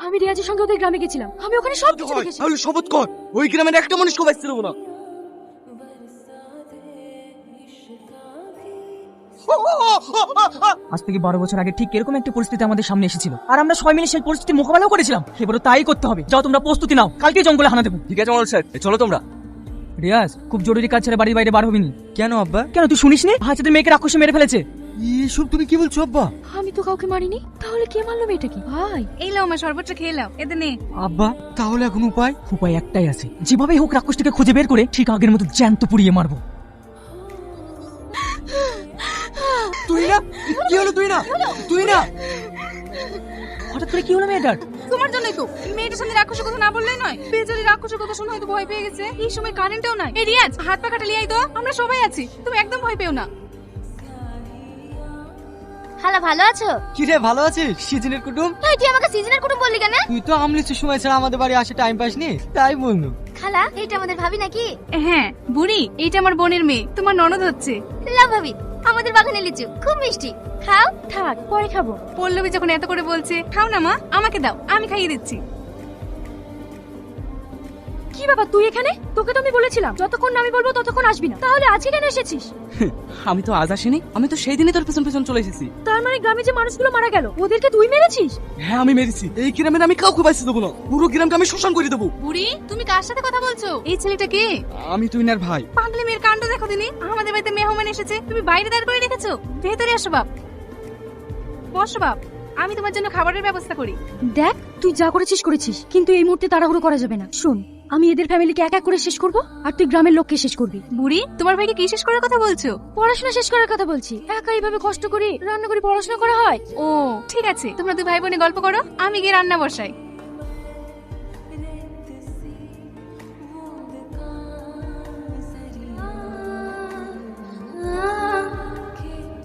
আমি রিয়াজের সঙ্গে ওদের গ্রামে গেছিলাম, আমি ওখানে সব কিছু দেখেছি। তাহলে শপথ কর ওই গ্রামের একটা মানুষকে বাঁচতে দেবো না। আজ থেকে 12 বছর আগে ঠিক এরকম একটা পরিস্থিতি আমাদের সামনে এসেছিল, আর আমরা সবাই মিলে সেই পরিস্থিতি মোকাবেলাও করেছিলাম। এবারও তাই করতে হবে। যাও তোমরা প্রস্তুতি নাও, কালকে জঙ্গলে হানা দেবো। ঠিক আছে মনোজ স্যার, চলো তোমরা। রিয়াজ, খুব জরুরি কাজ ছেড়ে বাড়ির বাইরে বার হবি নি। কেন আব্বা? কেন তুই শুনিস নি? হাজাদের মেয়েকে রাক্ষসে মেরে ফেলেছে। এসব তুমি কি বলছো আব্বা? আমি তো কাউকে মারিনি, তাহলে কে মারলো মেয়েটাকে? ভাই এই লাও মা, শরবতটা খেয়ে লাও, এতে নে। আব্বা তাহলে এখন উপায়? উপায় একটাই আছে, যেভাবেই হোক রাক্ষসটাকে খুঁজে বের করে ঠিক আগের মতো জ্যান্ত পুড়িয়ে মারবো। তুই না? কি হলো? তুই না? হঠাৎ করে কি হলো মেয়েটার? তোমার জন্যই তো। মেয়েটার সামনে রাক্ষসের কথা না বললেই নয়। বেচারি রাক্ষসের কথা শুনে হয়তো ভয় পেয়ে গেছে। এই সময় কারেন্টও নাই। এই রিয়াজ, হাত পা কাটা লিয়াই তো, আমরা সবাই আছি, তুমি একদম ভয় পেও না। খালা ভালো আছো? কি রে, ভালো আছিস? সিজনের কুটুম? এই তুই আমাকে সিজনের কুটুম বললি কেন? তুই তো আমলিচুর সময় ছাড়া আমাদের বাড়ি আসে টাইম পাস নি, তাই বলনু। খালা, এইটা আমাদের ভাবি নাকি? হ্যাঁ বুড়ি, এইটা আমার বোনের মেয়ে, তোমার ননদ হচ্ছে। লাভ ভাবি, আমাদের বাগানে লিচু খুব মিষ্টি, খাও। থাক, পরে খাবো। পল্লবী যখন এত করে বলছে, খাও না মা, আমাকে দাও, আমি খাইয়ে দিচ্ছি। কি বাবা তুই এখানে? তোকে তো আমি বলেছিলাম যতক্ষণ না আমি বলবো ততক্ষণ আসবি না, তাহলে আজকে কেন এসেছিস? আমি তো আজ আসিনি, আমি তো সেই দিনই তোর পেছন পেছন চলে এসেছি। তার মানে গ্রামে যে মানুষগুলো মারা গেল ওদেরকে তুই মেরেছিস? হ্যাঁ আমি মেরেছি। এই গ্রামের আমি কাউকে বাঁচতে দেবো না, পুরো গ্রামকে আমি শোষণ করে দেবো। বুড়ি, তুমি কার সাথে কথা বলছো? এই ছেলেটা কে? আমি তুইনার ভাই। পাগলি মেয়ের কাণ্ড দেখো দিনি। আমাদের বাড়িতে মেহমান এসেছে, তুমি বাইরে দাঁড় করে রেখেছো। ভেতরে আসো বাপ, বসো বাপ, আমি তোমার জন্য খাবারের ব্যবস্থা করি। দেখ তুই যা করেছিস, কিন্তু এই মুহূর্তে তাড়াহুড়ো করা যাবে না। শুন, আমি এদের ফ্যামিলিকে এক এক করে শেষ করব, আর তুই গ্রামের লোককে শেষ করবি। বুড়ি, তোমার ভাইকে কি শেষ করার কথা বলছো? পড়াশোনা শেষ করার কথা বলছি। একা এইভাবে কষ্ট করি রান্না করি পড়াশোনা করা হয়? ও ঠিক আছে, তোমরা দুই ভাই বোনে গল্প করো, আমি গিয়ে রান্না বসাই।